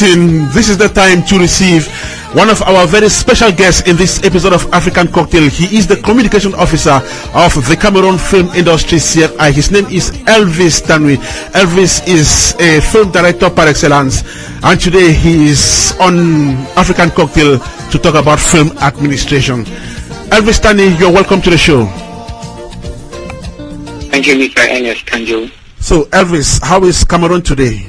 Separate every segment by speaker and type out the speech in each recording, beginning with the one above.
Speaker 1: interesting. This is the time to receive one of our very special guests in this episode of African Cocktail. He is the communication officer of the Cameroon film industry, CFI. His name is Elvis Tanwe. Elvis is a film director par excellence, and today he is on African Cocktail to talk about film administration. Elvis Tanwe, you're welcome to the show.
Speaker 2: Thank you, Mr. Ernest Kanjo.
Speaker 1: So, Elvis, how is Cameroon today?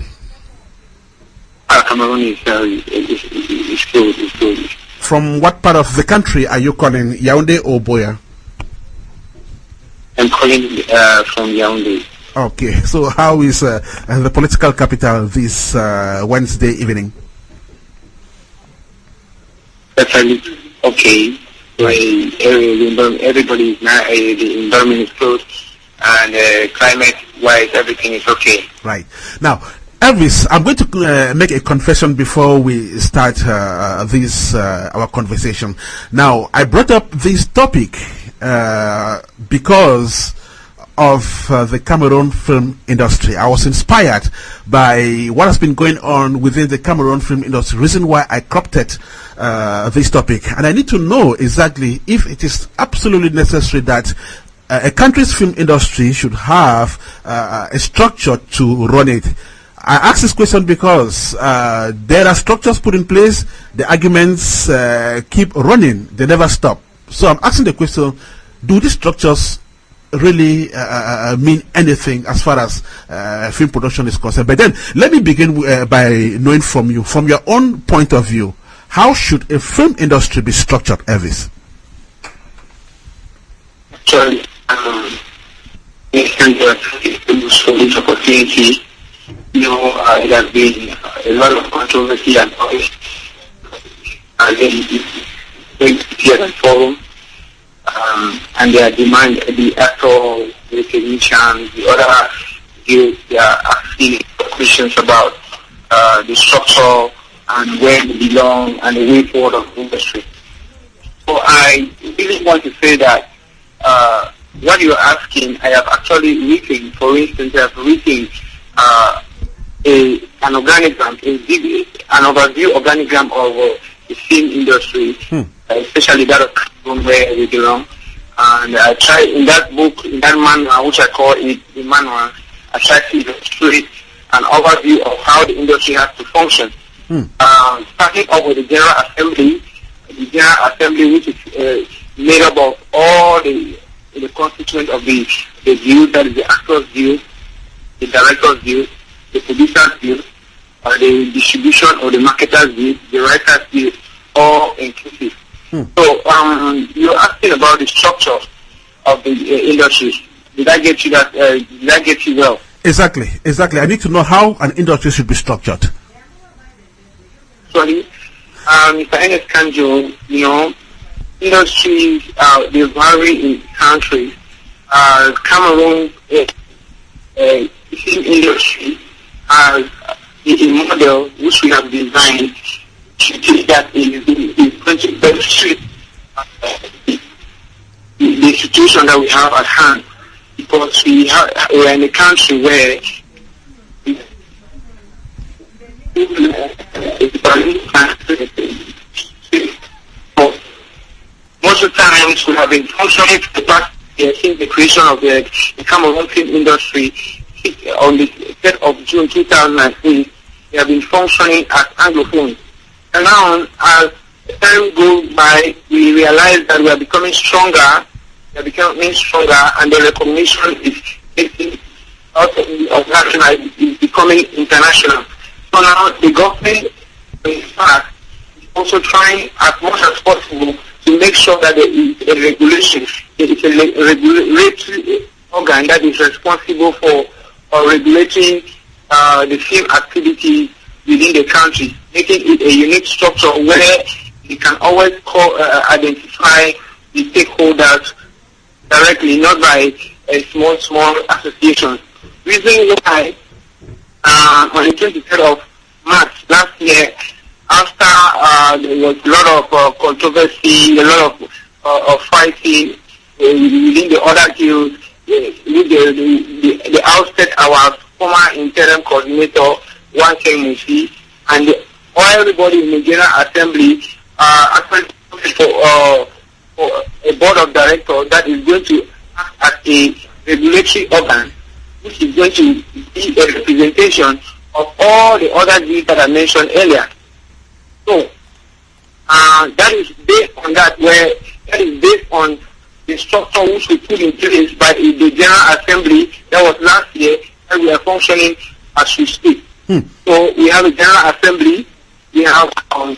Speaker 2: Cameroon is good. It's good.
Speaker 1: From what part of the country are you calling, Yaoundé or Boya?
Speaker 2: I'm calling from Yaoundé.
Speaker 1: Okay, so how is the political capital this Wednesday evening?
Speaker 2: Actually, okay. Everybody is now, the environment is good, and climate-wise, everything is okay.
Speaker 1: Right. Now, Elvis, I'm going to make a confession before we start our conversation. Now, I brought up this topic because of the Cameroon film industry. I was inspired by what has been going on within the Cameroon film industry, reason why I cropped it, this topic. And I need to know exactly if it is absolutely necessary that a country's film industry should have a structure to run it. I ask this question because there are structures put in place, the arguments keep running, they never stop. So I'm asking the question, do these structures really mean anything as far as film production is concerned? But then let me begin by knowing from you, from your own point of view, how should a film industry be structured, Elvis?
Speaker 2: Actually, for this opportunity. You know, it has been a lot of controversy and noise, and then here at forum, and they demand the actual recognition. The other they are asking questions about the structure and where they belong and the way forward of the industry. So I really want to say that what you are asking, I have actually written. For instance, I have written an organigram, an overview organigram of the film industry, especially that of Cameroon where we belong. And I try in that book, in that manual, which I call it the manual, I try to illustrate an overview of how the industry has to function. Starting off with the General Assembly, which is made up of all the constituents of the view, that is the actor's view, the director's view, the producer's view, the distribution or the marketer's view, the writer's view, all inclusive. So you're asking about the structure of the industry. Did I get you that? Did I get you well?
Speaker 1: Exactly. I need to know how an industry should be structured.
Speaker 2: Sorry, Mr. Ernest Kanjo, you know, industries they vary in countries. Cameroon film industry has a model which we have designed to take that is going to demonstrate the situation that we have at hand, because we are in a country where most of the times we have been functioning for the past since the creation of the Cameroon film industry on the 3rd of June 2008, we have been functioning as Anglophones. And now, as time goes by, we realize that we are becoming stronger, and the recognition is taking out of national, is becoming international. So now the government, in fact, is also trying as much as possible to make sure that there is a regulation. It is a regulatory organ that is responsible for regulating the film activities within the country, making it a unique structure where you can always identify the stakeholders directly, not by a small association. Reason why on the 23rd of March last year, after there was a lot of controversy, a lot of fighting within the other guilds, the outset our former interim coordinator, Musi, and everybody in the General Assembly actually for a board of directors that is going to act as a regulatory organ, which is going to be a representation of all the other deals that I mentioned earlier. So that is based on the structure which we put in place by the General Assembly that was last year, and we are functioning as we speak. So we have a General Assembly, we have a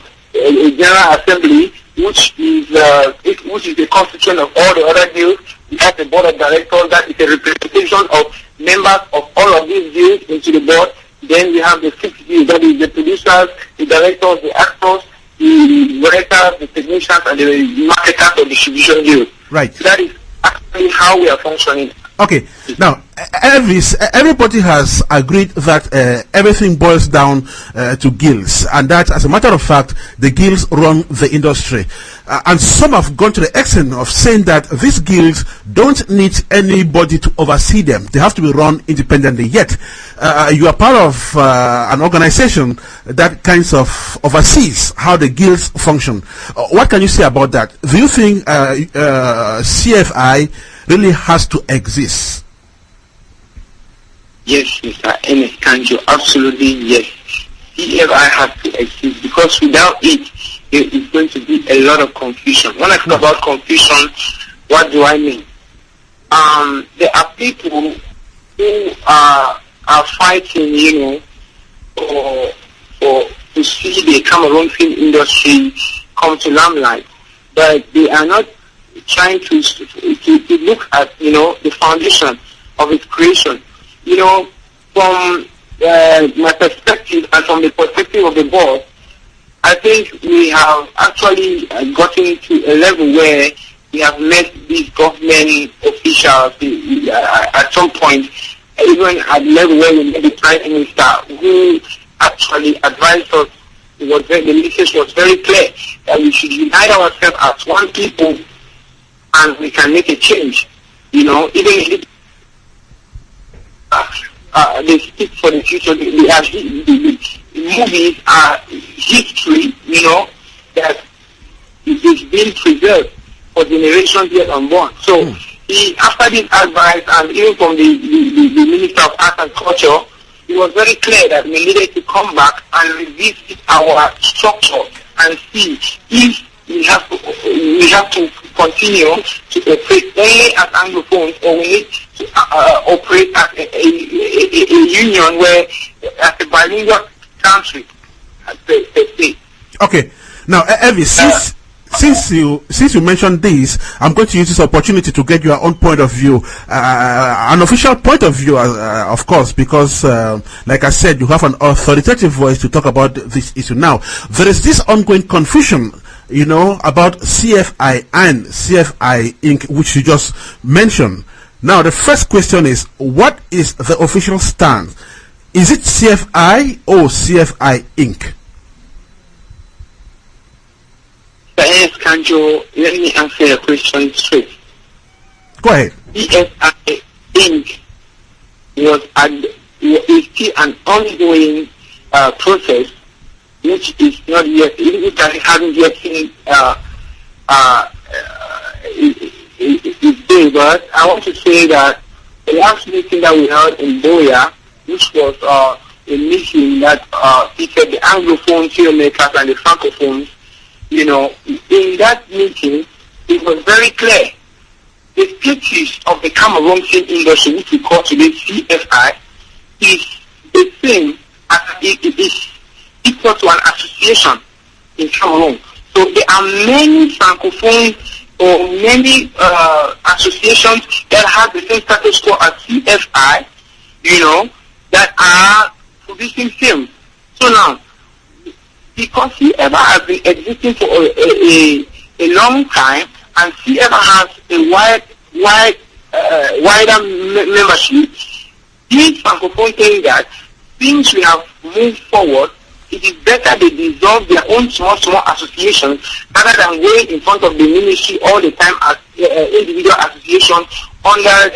Speaker 2: General Assembly which is the constitution of all the other deals. We have the board of directors that is a representation of members of all of these deals into the board. Then we have the fixed deals, that is the producers, the directors, the actors, the writers, the technicians, and the marketers of distribution deals.
Speaker 1: Right.
Speaker 2: That is actually how we are functioning.
Speaker 1: Okay. Now, Elvis, everybody has agreed that everything boils down to guilds, and that, as a matter of fact, the guilds run the industry. And some have gone to the extent of saying that these guilds don't need anybody to oversee them. They have to be run independently. Yet, you are part of an organization that kinds of oversees how the guilds function. What can you say about that? Do you think CFI really has to exist?
Speaker 2: Yes, Mr. Ernest Kanjo, absolutely yes. CFI has to exist, because without it, there is going to be a lot of confusion. When I talk about confusion, what do I mean? There are people who are fighting, to see the Cameroon film industry come to limelight, but they are not trying to look at, the foundation of its creation. From my perspective and from the perspective of the board, I think we have actually gotten to a level where we have met these government officials at some point, even at the level where we met the Prime Minister, who actually advised us. The message was very clear that we should unite ourselves as one people, and we can make a change. Even if they speak for the future, the movies are history, that is being preserved for generations yet unborn. So after this advice, and even from the Minister of Arts and Culture, it was very clear that we needed to come back and revisit our structure and see if we have to continue to operate only as Anglophones, or we need to operate as a union where, as a bilingual country, per se.
Speaker 1: Okay. Now, Elvis, since you mentioned this, I'm going to use this opportunity to get your own point of view, an official point of view, of course, because, like I said, you have an authoritative voice to talk about this issue. Now, there is this ongoing confusion, about CFI and CFI Inc., which you just mentioned. Now, the first question is, what is the official stance? Is it CFI or CFI Inc.?
Speaker 2: Ernest Kanjo, let me answer your question straight.
Speaker 1: Go ahead.
Speaker 2: CFI Inc. is still an ongoing process, which is not yet, which I haven't yet seen is there. But I want to say that the last meeting that we held in Boya, which was a meeting that featured the Anglophone filmmakers and the Francophones, in that meeting, it was very clear. The status of the Cameroon film industry, which we call today CFI, is the same as it is equal to an association in Cameroon. So there are many Francophones or many associations that have the same status quo as CFI, that are producing films. So now, because CFI has been existing for a long time, and CFI has a wider membership, these Francophones saying that since we have moved forward, it is better they dissolve their own small associations rather than going in front of the ministry all the time as individual associations under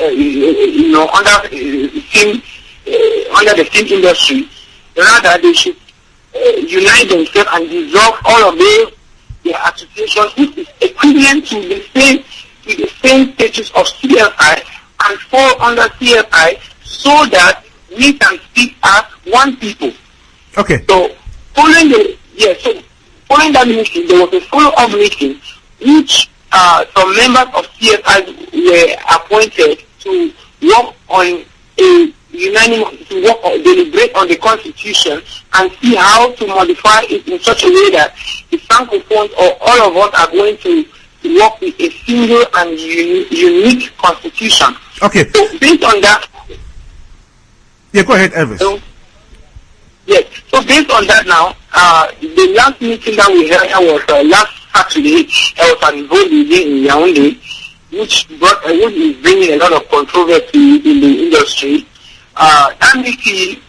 Speaker 2: under the film industry. Rather, they should unite themselves and dissolve all of their associations, which is equivalent to the same status of CFI, and fall under CFI, so that we can speak as one people.
Speaker 1: Okay.
Speaker 2: So following that meeting, there was a follow-up meeting, which some members of CFI were appointed to work on deliberate on the Constitution and see how to modify it in such a way that the Francophones or all of us are going to work with a single and unique Constitution.
Speaker 1: Okay.
Speaker 2: So based on that,
Speaker 1: yeah, go ahead, Elvis.
Speaker 2: Yes. So based on that now, the last meeting that we held was last Saturday. There was an vote in Yaoundé, which is bringing a lot of controversy in the industry. That meeting,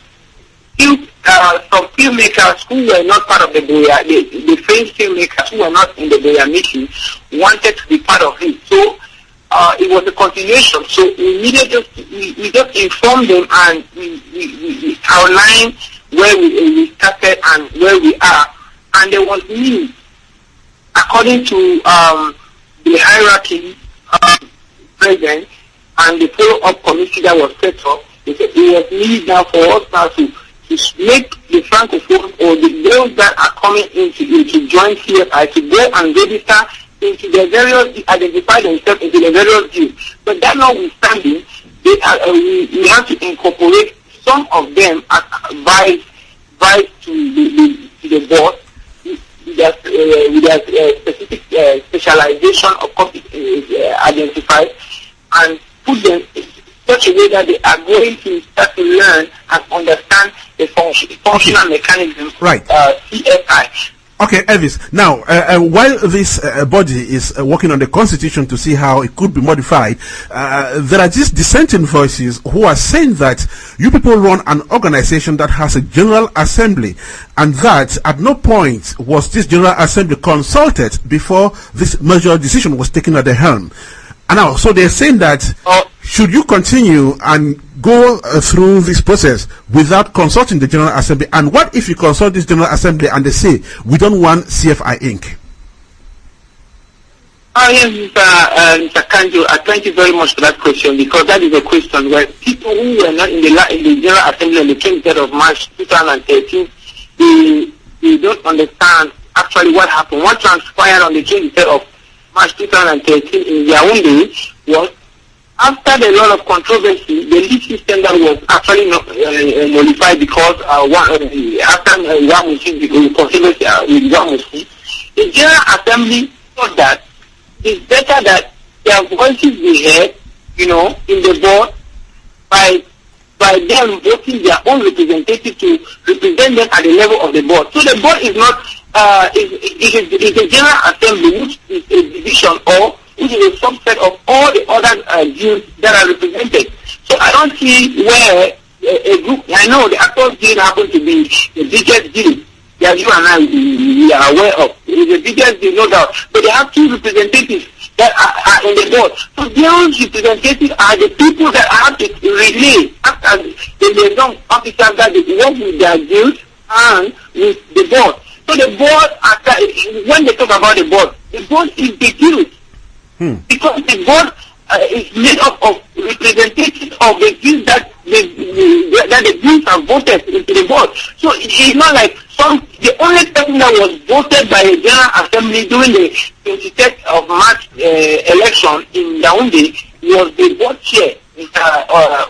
Speaker 2: some filmmakers who were not part of the Boya, the French filmmakers who were not in the Boya meeting, wanted to be part of it. So it was a continuation. So we just informed them, and we outlined where we started and where we are. And there was need, according to the hierarchy present and the follow-up committee that was set up. It was need now for us now to make the Francophones or those that are coming into join CFI to go and register into the various, identify themselves into the various groups. But that notwithstanding, we have to incorporate some of them as vice to the board with their specific specialization, of course, identified, and put them in such a way that they are going to start to learn and understand the functional mechanism,
Speaker 1: right?
Speaker 2: CFI.
Speaker 1: Okay, Elvis. Now, while this body is working on the Constitution to see how it could be modified, there are these dissenting voices who are saying that you people run an organization that has a General Assembly, and that at no point was this General Assembly consulted before this major decision was taken at the helm. And now, so they're saying that should you continue and go through this process without consulting the General Assembly? And what if you consult this General Assembly and they say, we don't want CFI Inc.?
Speaker 2: Yes, Mr. Kanjo, I thank you very much for that question, because that is a question where people who were not in the General Assembly on the 23rd of March 2013, they don't understand actually what happened. What transpired on the 23rd of March 2013 in Yaoundé was, after the lot of controversy, the lead system that was actually not nullified because after the controversy with Yaoundé, the General Assembly thought that it's better that their voices be heard, in the board by them voting their own representative to represent them at the level of the board. So the board is not is a General Assembly, which is a division or which is a subset of all the other Jews that are represented. So I don't see where a group, I know the Actors Guild happens to be the biggest guild that you and I we are aware of. It is the biggest guild, no doubt. But they have two representatives that are in the board. So those representatives are the people that have to relay as the liaison officers that they work with their guild and with the board. So the board, when they talk about the board is the guild. Because the board is made up of representatives of the guild that the guilds have voted into the board. So it's not like the only person that was voted by the General Assembly during the 23rd of March election in Yaoundé was the board chair, Mr.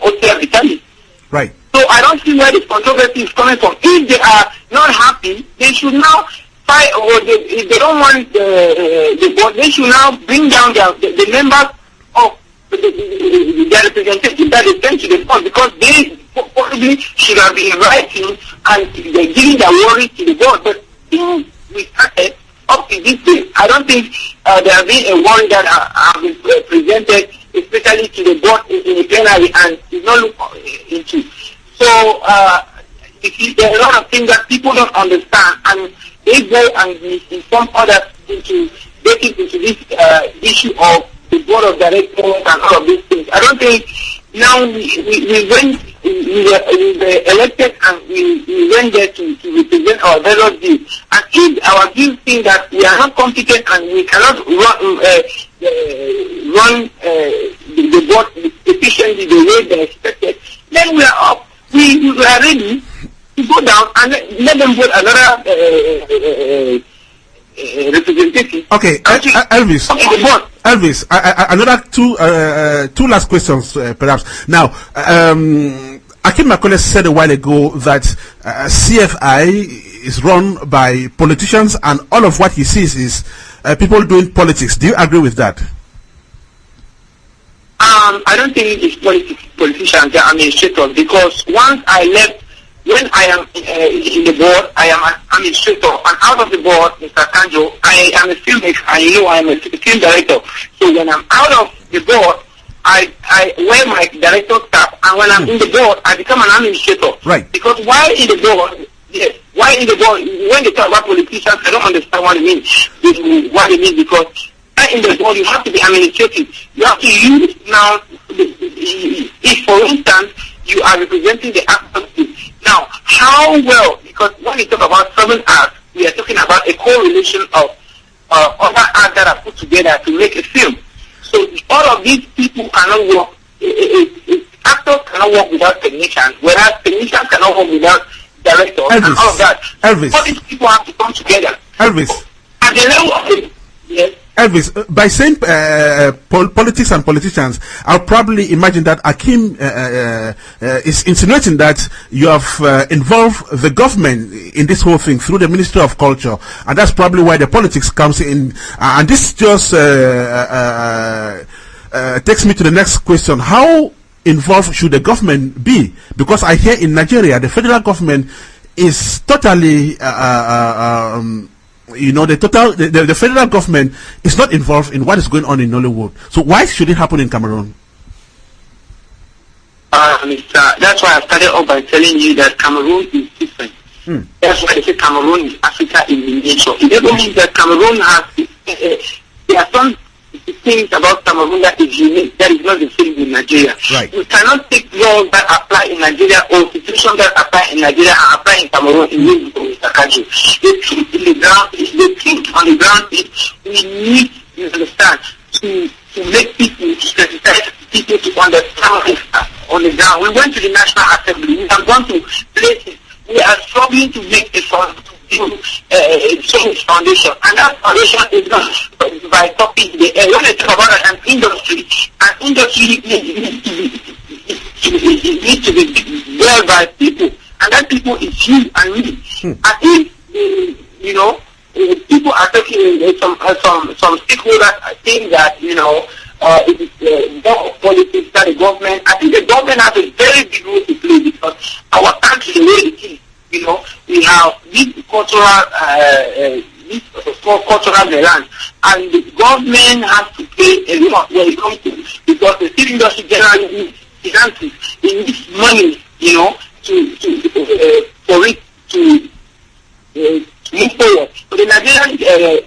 Speaker 2: Otel Vitali.
Speaker 1: Right.
Speaker 2: So I don't see where this controversy is coming from. If they are not happy, they should now fight, or if they don't want the board, they should now bring down the members of their representatives that they send to the board, because they possibly should have been writing and they're giving their worries to the board. But since we started up to this day, I don't think there has been a worry that have been presented, especially to the board in the plenary, and is not looked into. So there are a lot of things that people don't understand, and they go and inform others into getting into this issue of the board of directors and all of these things. I don't think Now we were elected and we went there to represent our various views. And if our views think that we are not competent and we cannot run the board efficiently the way they expected, then we are up. We are ready to go down and let them vote another representative.
Speaker 1: Okay, Elvis. Elvis, another two last questions, perhaps. Now, Akim Makole said a while ago that CFI is run by politicians, and all of what he sees is people doing politics. Do you agree with that?
Speaker 2: I don't think it's politicians, they're administrators, because once I left, when I am in the board, I am an administrator, and out of the board, Mr. Kanjo, I am a filmmaker, and you know I am a film director. So when I'm out of the board, I wear my director's cap, and when I'm in the board, I become an administrator.
Speaker 1: Right.
Speaker 2: Because while in the board, yes, while in the board, when they talk about politicians, I don't understand what it means. What it means, because in the board, you have to be administrative. You have to use now, if for instance, you are representing the actors. Now, how well, because when we talk about 7 acts, we are talking about a correlation of other acts that are put together to make a film. So all of these people cannot work, actors cannot work without technicians, whereas technicians cannot work without directors and all of that.
Speaker 1: Elvis.
Speaker 2: All these people have to come together.
Speaker 1: Elvis.
Speaker 2: At the level of the, yes.
Speaker 1: Elvis, by saying politics and politicians, I'll probably imagine that Akim is insinuating that you have involved the government in this whole thing through the Ministry of Culture, and that's probably why the politics comes in. And this just takes me to the next question. How involved should the government be? Because I hear in Nigeria, the federal government is totally the federal government is not involved in what is going on in Nollywood. So why should it happen in Cameroon?
Speaker 2: That's why I started off by telling you that Cameroon is different. That's why I say Cameroon is Africa in miniature. It doesn't mean that Cameroon has there are some things about Cameroon that is unique, that is not the same in Nigeria.
Speaker 1: Right.
Speaker 2: You cannot take laws that apply in Nigeria or situations that apply in Nigeria and apply in Cameroon in Mr. Kanjo. The truth in the ground is, the truth on the ground is, we need, you understand, to make people, to sensitize people to understand this on the ground. We went to the National Assembly, we have gone to places, we are struggling to make a foundation, and that foundation is not by topic. When I talk about an industry needs to be built by people, and that people is you and me. And if people are talking, some stakeholders are saying that it is more politics than the government. I think the government has a very big role to play, because our country, the way it is, we have this cultural land, and the government has to play a lot when it comes to, because the film industry generally needs finances, it needs money, for it to move forward. So the Nigerian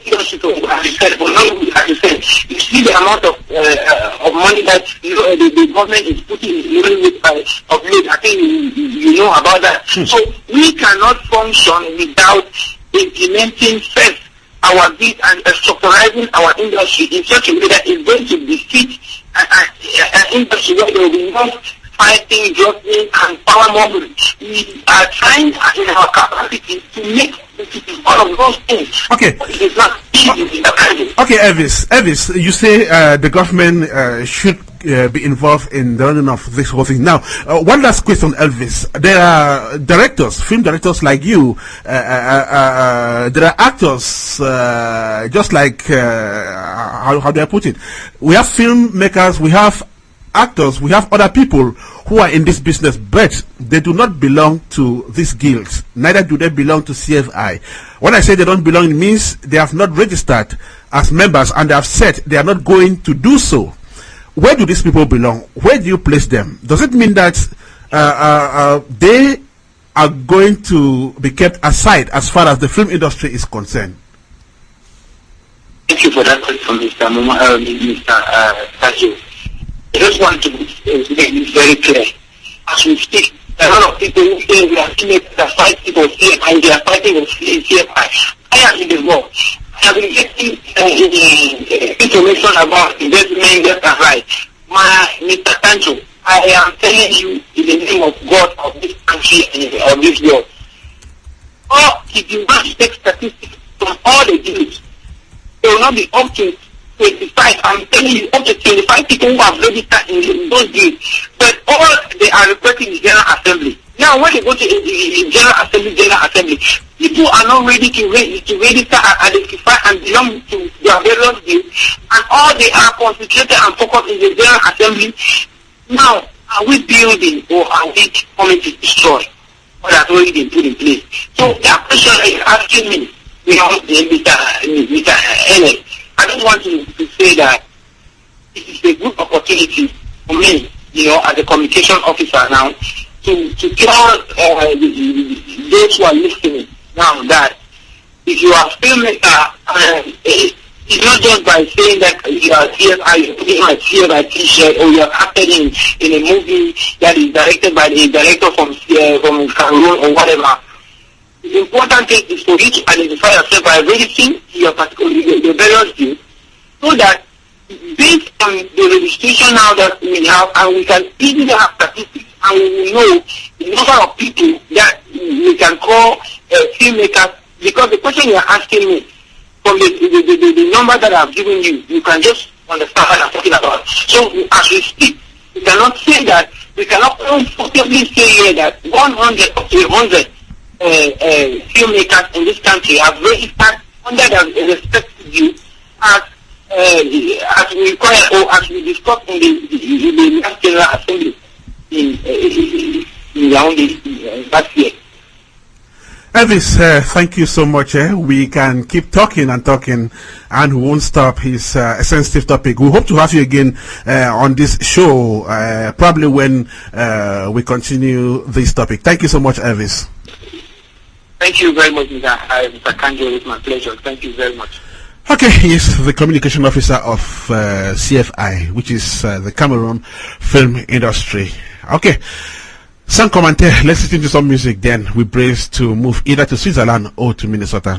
Speaker 2: industry, as you said, you see the amount of money that the government is putting in of late. I think you know about that. So we cannot function without implementing first our bid and structuralizing our industry in such a way that it's going to defeat an industry where there will be no fighting, juggling, and power mobility. We are trying in our capacity to make all of those things.
Speaker 1: Okay.
Speaker 2: It's not easy.
Speaker 1: Okay, Elvis, you say the government should be involved in the running of this whole thing. Now, one last question, Elvis. There are directors, film directors like you. There are actors, just like how do I put it? We have filmmakers, we have actors, we have other people who are in this business, but they do not belong to these guilds. Neither do they belong to CFI. When I say they don't belong, it means they have not registered as members, and they have said they are not going to do so. Where do these people belong? Where do you place them? Does it mean that they are going to be kept aside as far as the film industry is concerned?
Speaker 2: Thank you for that question, Mr. Kanjo. I just want to make it very clear. As we speak, a lot of people who say we are filmmakers are fighting for CFI, they are fighting for CFI. I am in the law. I have been getting information about investment left and right. Mr. Kanjo, I am telling you in the name of God of this country and of this world. Or if you want to take statistics from all the deals, they will not be up to 25. I'm telling you, up to 25 people who have registered in those deals. But all they are requesting is General Assembly. Now, when they go to the General Assembly, people are not ready to register and identify and belong to their various deals, and all they are concentrated and focused in the General Assembly. Now, are we building or are we coming to destroy what has already been put in place? So, the question is asking me, Mr. Ernest, I just want to say that it is a good opportunity for me, as a communication officer now, to tell those who are listening now that if you are a filmmaker, it's not just by saying that you are CFI, you're putting on a CFI t-shirt, or you are acted in a movie that is directed by the director from Cameroon or whatever. The important thing is for you to identify yourself by registering your particular various views, so that based on the registration now that we have, and we can easily have statistics, and we will know the number of people that we can call filmmakers. Because the question you are asking me, from the number that I've given you, you can just understand what I'm talking about. So as we speak, we cannot say that, we cannot comfortably say here that 100 up to 100 filmmakers in this country have registered under the respective view as we require or as we discussed in the last General Assembly in last year.
Speaker 1: Elvis, thank you so much. We can keep talking and talking, and we won't stop. It's a sensitive topic. We hope to have you again on this show, probably when we continue this topic. Thank you so much, Elvis.
Speaker 2: Thank you very much, Mr. Kanjo. It's my pleasure. Thank you very much.
Speaker 1: Okay, he's the communication officer of CFI, which is the Cameroon film industry. Okay. Sans commentaire, let's listen to some music, then we brace to move either to Switzerland or to Minnesota.